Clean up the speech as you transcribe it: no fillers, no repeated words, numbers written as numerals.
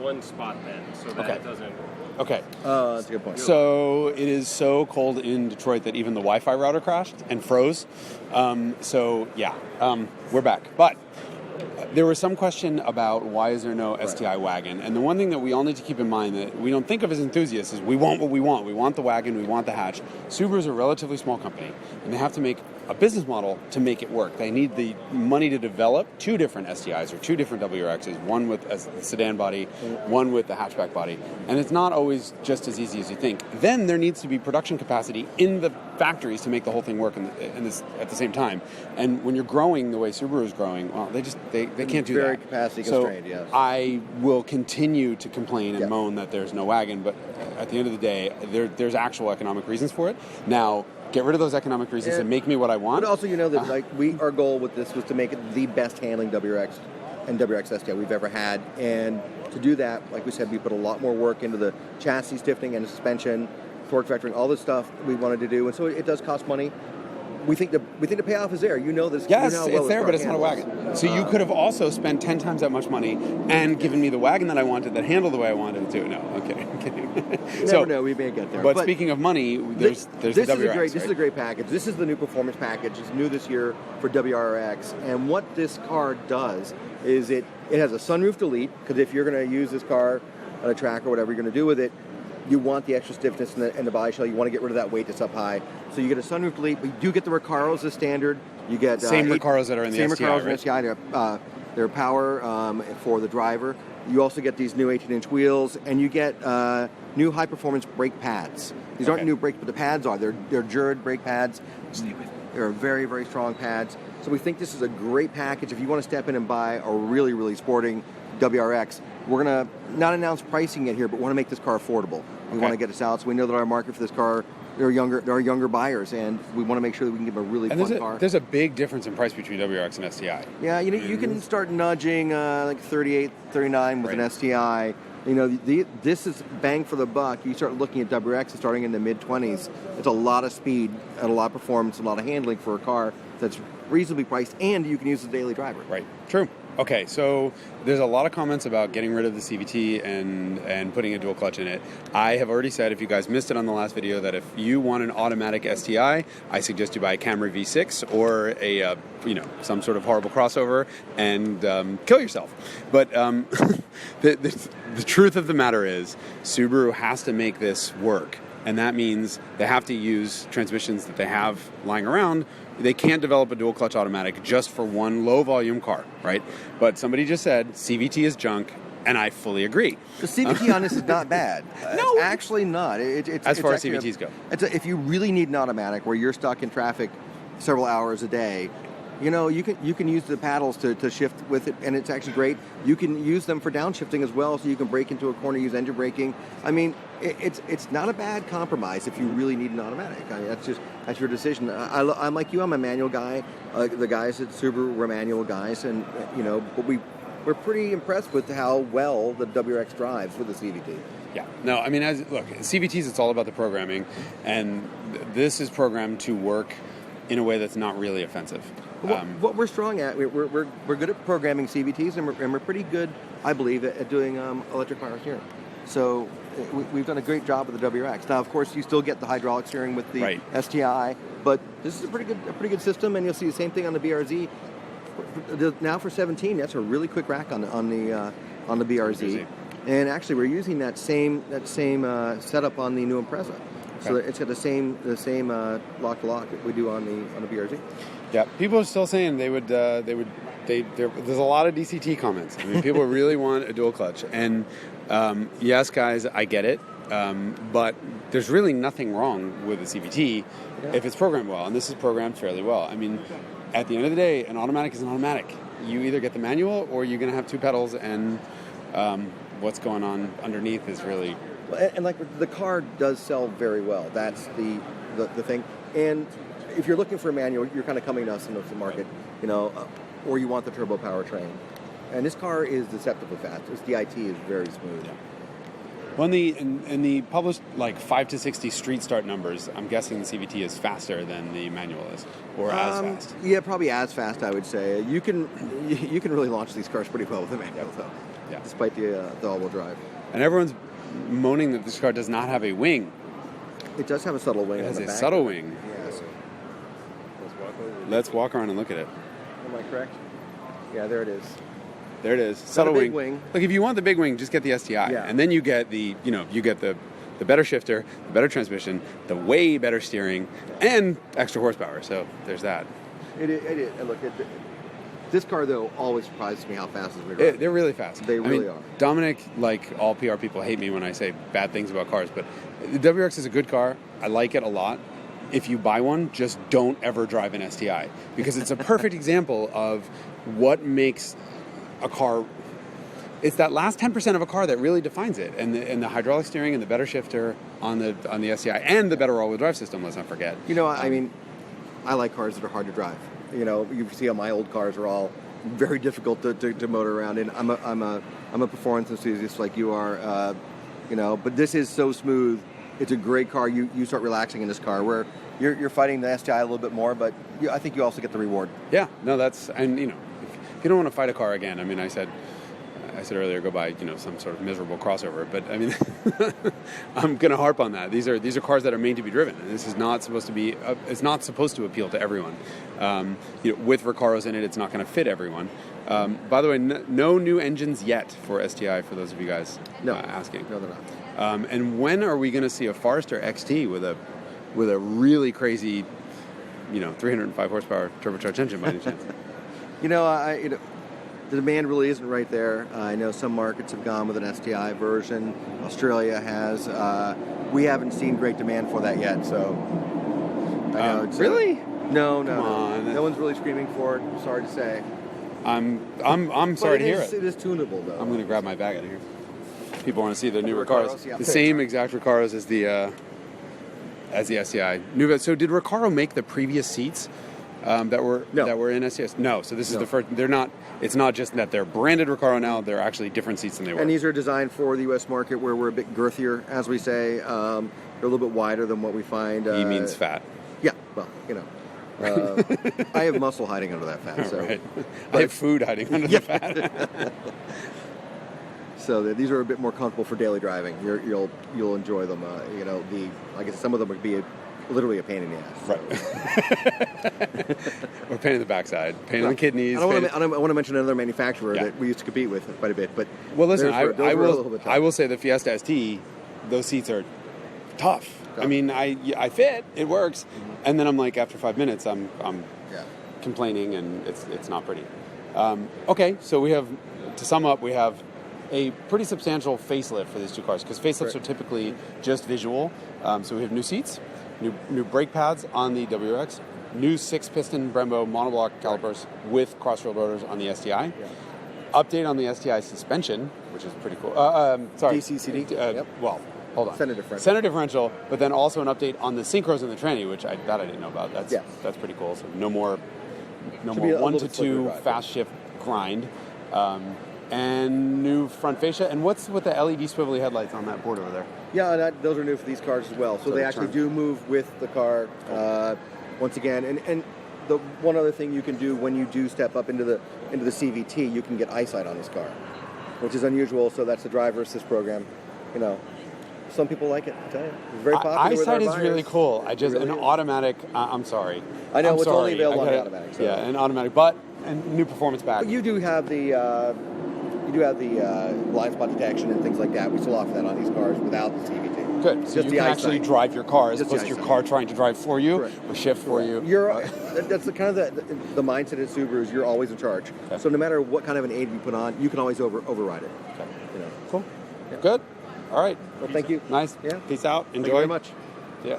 one spot then, so that it doesn't... Okay. That's a good point. So it is so cold in Detroit that even the Wi-Fi router crashed and froze. We're back. But there was some question about why is there no STI wagon. And the one thing that we all need to keep in mind that we don't think of as enthusiasts is we want what we want. We want the wagon, we want the hatch. Subaru's a relatively small company, and they have to make a business model to make it work. They need the money to develop two different STIs or two different WRXs, one with a sedan body, one with the hatchback body. And it's not always just as easy as you think. Then there needs to be production capacity in the factories to make the whole thing work at the same time. And when you're growing the way Subaru is growing, well, they can't do that. Very capacity constrained, yes. I will continue to complain and moan that there's no wagon, but at the end of the day, there's actual economic reasons for it. Now, get rid of those economic reasons and make me what I want. But also, that our goal with this was to make it the best handling WRX and WRX STI we've ever had. And to do that, like we said, we put a lot more work into the chassis stiffening and suspension, torque vectoring, all this stuff we wanted to do. And so it does cost money. We think the payoff is there. You know this. Yes, you know it's there, but it's not a wagon. So you could have also spent 10 times that much money and given me the wagon that I wanted that handled the way I wanted it to. No, okay, I'm kidding. You never know. We may get there. But speaking of money, there's the WRX. This is a great package. This is the new performance package. It's new this year for WRX. And what this car does is it has a sunroof delete, because if you're going to use this car on a track or whatever you're going to do with it, you want the extra stiffness in the body shell. You want to get rid of that weight that's up high. So you get a sunroof delete, but you do get the Recaros as standard. You get same Recaros that are in the STI, Same Recaros in the STI. They're power for the driver. You also get these new 18-inch wheels, and you get new high-performance brake pads. These aren't new brakes, but the pads are. They're Jurid brake pads. They're very, very strong pads. So we think this is a great package. If you want to step in and buy a really, really sporting WRX, we're going to not announce pricing yet here, but want to make this car affordable. We want to get this out, so we know that our market for this car, there are younger buyers, and we want to make sure that we can give a really fun car. There's a big difference in price between WRX and STI. Yeah, you can start nudging like 38, 39 with an STI. This is bang for the buck. You start looking at WRX starting in the mid-20s. It's a lot of speed and a lot of performance, a lot of handling for a car that's reasonably priced, and you can use as a daily driver. Right. True. Okay, so there's a lot of comments about getting rid of the CVT and putting a dual clutch in it. I have already said, if you guys missed it on the last video, that if you want an automatic STI, I suggest you buy a Camry V6 or a some sort of horrible crossover and kill yourself. But the truth of the matter is, Subaru has to make this work. And that means they have to use transmissions that they have lying around. They can't develop a dual clutch automatic just for one low volume car, right? But somebody just said CVT is junk, and I fully agree. The CVT on this is not bad. No, it's actually not. As far as CVTs go. If you really need an automatic where you're stuck in traffic several hours a day, you can use the paddles to shift with it, and it's actually great. You can use them for downshifting as well, so you can brake into a corner, use engine braking. I mean, it's not a bad compromise if you really need an automatic. I mean, that's your decision. I'm like you. I'm a manual guy. The guys at Subaru were manual guys, and but we're pretty impressed with how well the WRX drives with the CVT. Yeah. No, I mean, look, CVTs, it's all about the programming, and this is programmed to work in a way that's not really offensive. What we're strong at, we're good at programming CVTs, and we're pretty good, I believe, at doing electric power steering. So we've done a great job with the WRX. Now, of course, you still get the hydraulic steering with the STI, but this is a pretty good system, and you'll see the same thing on the BRZ. Now for 17, that's a really quick rack on the BRZ. And actually, we're using that same setup on the new Impreza. So it's got the same lock-to-lock that we do on the BRZ. Yeah, people are still saying there's a lot of DCT comments. I mean, people really want a dual clutch, and yes, guys, I get it, but there's really nothing wrong with the CVT if it's programmed well, and this is programmed fairly well. I mean, at the end of the day, an automatic is an automatic. You either get the manual or you're going to have two pedals, and what's going on underneath is really. And like the car does sell very well. That's the thing. And if you're looking for a manual, you're kind of coming to us in the market, or you want the turbo powertrain. And this car is deceptively fast. This DIT is very smooth. Yeah. Well, in the published 5 to 60 street start numbers, I'm guessing the CVT is faster than the manual is, or as fast. Yeah, probably as fast, I would say. You can really launch these cars pretty well with the manual, though. despite the all-wheel drive. And everyone's moaning that this car does not have a wing. It does have a subtle wing. It has on a the back. subtle wing. Yes. Let's walk around and look at it. Am I correct? Yeah, there it is. There it is. Got a Subtle big wing. wing. Like if you want the big wing, just get the STI, Yeah. and then you get the better shifter, the better transmission, the way better steering, and extra horsepower. So there's that. It is. And look, this car though always surprises me how fast it's drive. They're really fast. They really are. Dominic, like all PR people, hate me when I say bad things about cars, but the WRX is a good car. I like it a lot. If you buy one, just don't ever drive an STI because it's a perfect example of what makes a car. It's that last 10% of a car that really defines it, and the hydraulic steering and the better shifter on the STI and the better all-wheel drive system. Let's not forget. You know, I mean, I like cars that are hard to drive. You know, you see how my old cars are all very difficult to motor around in. I'm a performance enthusiast like you are. You know, but this is so smooth. It's a great car. You start relaxing in this car where you're fighting the STI a little bit more, but I think you also get the reward. Yeah, no, and you know, if you don't want to fight a car again, I mean, I said earlier, go buy some sort of miserable crossover. But I mean, I'm going to harp on that. These are cars that are made to be driven, and this is not supposed to be. It's not supposed to appeal to everyone. With Recaros in it, it's not going to fit everyone. By the way, no new engines yet for STI. For those of you guys asking, No, they're not. And when are we going to see a Forester XT with a really crazy, 305 horsepower turbocharged engine by any chance? The demand really isn't right there. I know some markets have gone with an STI version. Australia has. We haven't seen great demand for that yet. So, I know it's really? No. Come on. No one's really screaming for it. Sorry to say. I'm sorry to hear it. It is tunable though. I'm going to grab my bag out of here. People want to see the new Recaros. Yeah. The same exact Recaros as the STI. So did Recaro make the previous seats that were in STIs? No. So this is the first. They're not. It's not just that they're branded Recaro now. They're actually different seats than they were. And these are designed for the U.S. market, where we're a bit girthier, as we say. They're a little bit wider than what we find. E means fat. Yeah. Well, I have muscle hiding under that fat. So. Right. I have food hiding under the fat. So these are a bit more comfortable for daily driving. You'll enjoy them. Like I said, some of them would be literally a pain in the ass. Right. Or pain in the backside, pain in the kidneys. I want to mention another manufacturer that we used to compete with quite a bit. But listen, I will say the Fiesta ST, those seats are tough. I mean, I fit, it works, and then I'm like, after 5 minutes, I'm complaining, and it's not pretty. Okay, so we have, to sum up, we have a pretty substantial facelift for these two cars, because facelifts are typically just visual. So we have new seats, new brake pads on the WRX, new 6-piston Brembo monoblock calipers with cross-rolled rotors on the STI. Yeah. Update on the STI suspension, which is pretty cool. Sorry. DCCD. Well, hold on. Center differential. But then also an update on the synchros and the tranny, which I didn't know about. That's pretty cool. So no more 1 to 2 fast shift grind. And new front fascia. And what's with the LED swivelly headlights on that board over there? Yeah, and those are new for these cars as well. So they actually do move with the car once again. And the one other thing you can do when you do step up into the CVT, you can get eyesight on this car, which is unusual. So that's the driver assist program. Some people like it. I tell you, it's very popular. Eyesight is really cool. An automatic. I'm sorry. I know it's only available on the automatic. So. Yeah, an automatic, and new performance back. But you do have the. Blind spot detection and things like that. We still offer that on these cars without the CVT. Good. So you can actually drive your car as opposed to your car trying to drive for you or shift for you. That's the kind of the mindset at Subaru is you're always in charge. Okay. So no matter what kind of an aid we put on, you can always override it. Okay. Cool. Yeah. Good. All right. Well, thank you. Nice. Yeah. Peace out. Enjoy. Thank you very much. Yeah.